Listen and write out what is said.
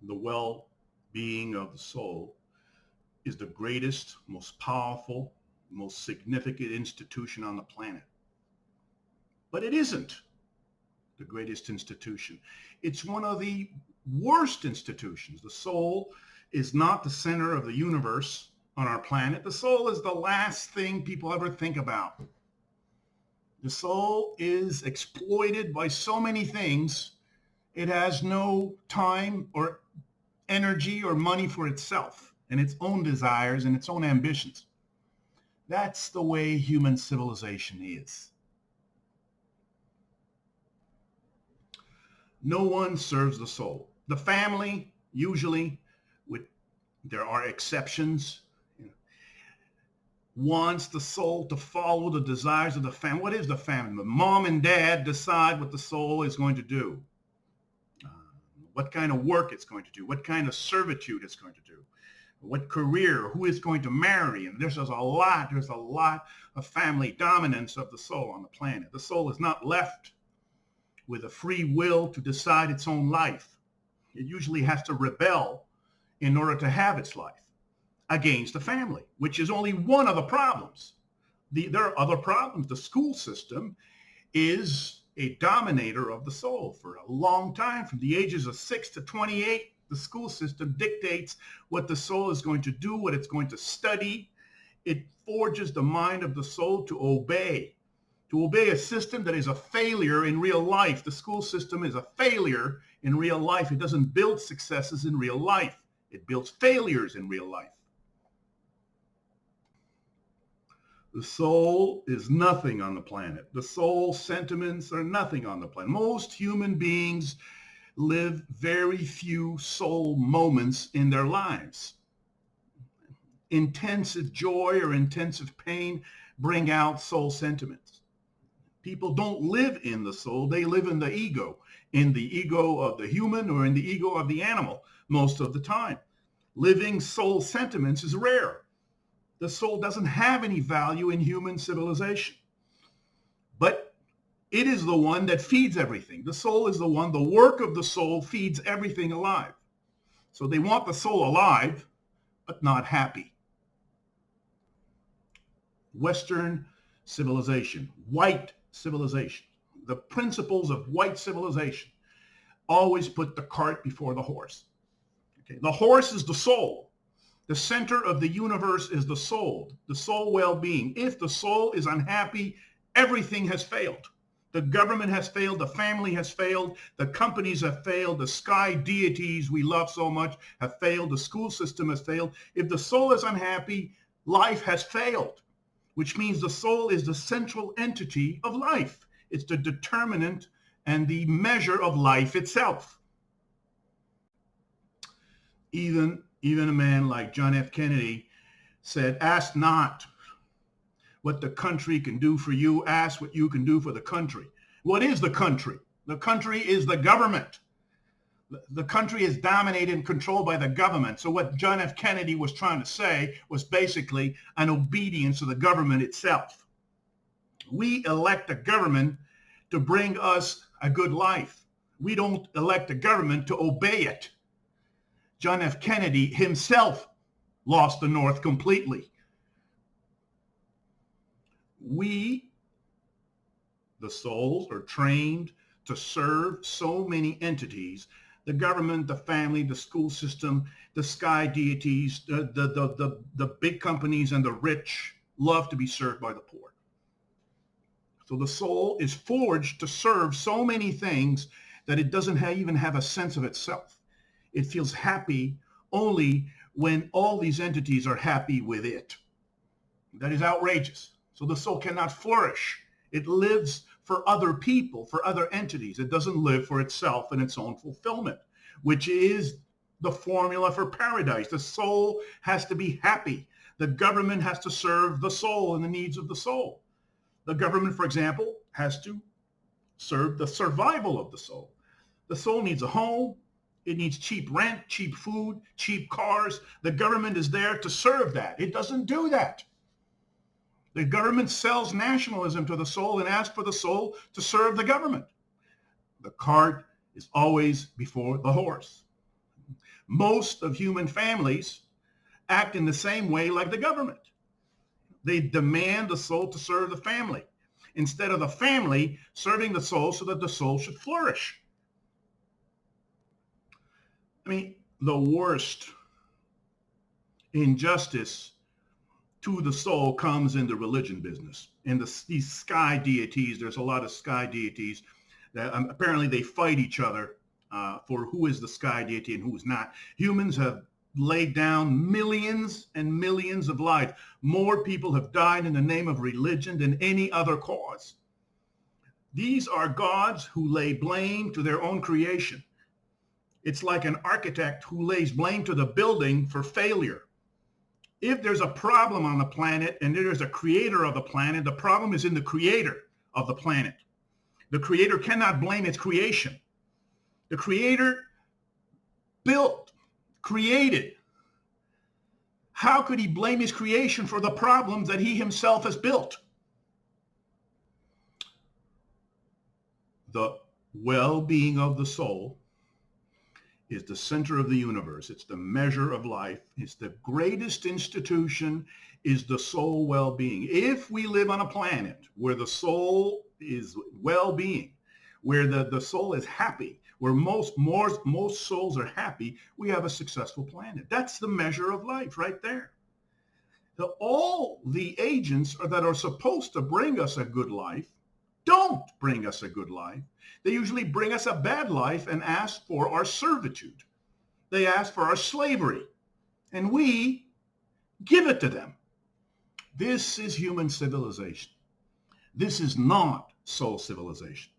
The well-being of the soul is the greatest, most powerful, most significant institution on the planet. But it isn't the greatest institution. It's one of the worst institutions. The soul is not the center of the universe on our planet. The soul is the last thing people ever think about. The soul is exploited by so many things. It has no time or energy or money for itself and its own desires and its own ambitions. That's the way human civilization is. No one serves the soul. The family, usually, with there are exceptions, wants the soul to follow the desires of the family. What is the family? The mom and dad decide what the soul is going to do, what kind of work it's going to do, what kind of servitude it's going to do, what career, who is going to marry. And there's a lot of family dominance of the soul on the planet. The soul is not left with a free will to decide its own life. It usually has to rebel in order to have its life against the family, which is only one of the problems. There are other problems. The school system is a dominator of the soul for a long time. From the ages of 6 to 28, the school system dictates what the soul is going to do, what it's going to study. It forges the mind of the soul to obey a system that is a failure in real life. The school system is a failure in real life. It doesn't build successes in real life. It builds failures in real life. The soul is nothing on the planet. The soul sentiments are nothing on the planet. Most human beings live very few soul moments in their lives. Intensive joy or intensive pain bring out soul sentiments. People don't live in the soul. They live in the ego of the human or in the ego of the animal most of the time. Living soul sentiments is rare. The soul doesn't have any value in human civilization. But it is the one that feeds everything. The soul is the work of the soul feeds everything alive. So they want the soul alive, but not happy. Western civilization, white civilization, the principles of white civilization always put the cart before the horse. Okay? The horse is the soul. The center of the universe is the soul well-being. If the soul is unhappy, everything has failed. The government has failed. The family has failed. The companies have failed. The sky deities we love so much have failed. The school system has failed. If the soul is unhappy, life has failed, which means the soul is the central entity of life. It's the determinant and the measure of life itself. Even a man like John F. Kennedy said, ask not what the country can do for you, ask what you can do for the country. What is the country? The country is the government. The country is dominated and controlled by the government. So what John F. Kennedy was trying to say was basically an obedience to the government itself. We elect a government to bring us a good life. We don't elect a government to obey it. John F. Kennedy himself lost the North completely. We, the souls, are trained to serve so many entities: the government, the family, the school system, the sky deities, the big companies, and the rich love to be served by the poor. So the soul is forged to serve so many things that it doesn't even have a sense of itself. It feels happy only when all these entities are happy with it. That is outrageous. So the soul cannot flourish. It lives for other people, for other entities. It doesn't live for itself and its own fulfillment, which is the formula for paradise. The soul has to be happy. The government has to serve the soul and the needs of the soul. The government, for example, has to serve the survival of the soul. The soul needs a home. It needs cheap rent, cheap food, cheap cars. The government is there to serve that. It doesn't do that. The government sells nationalism to the soul and asks for the soul to serve the government. The cart is always before the horse. Most of human families act in the same way like the government. They demand the soul to serve the family instead of the family serving the soul so that the soul should flourish. I mean, the worst injustice to the soul comes in the religion business. In these sky deities, there's a lot of sky deities that apparently they fight each other for who is the sky deity and who is not. Humans have laid down millions and millions of lives. More people have died in the name of religion than any other cause. These are gods who lay blame to their own creation. It's like an architect who lays blame to the building for failure. If there's a problem on the planet and there's a creator of the planet, the problem is in the creator of the planet. The creator cannot blame its creation. The creator built, created. How could he blame his creation for the problems that he himself has built? The well-being of the soul is the center of the universe. It's the measure of life. It's the greatest institution is the soul well-being. If we live on a planet where the soul is well-being, where the soul is happy, where most souls are happy, we have a successful planet. That's the measure of life right there. So all the agents that are supposed to bring us a good life don't bring us a good life. They usually bring us a bad life and ask for our servitude. They ask for our slavery, and we give it to them. This is human civilization. This is not soul civilization.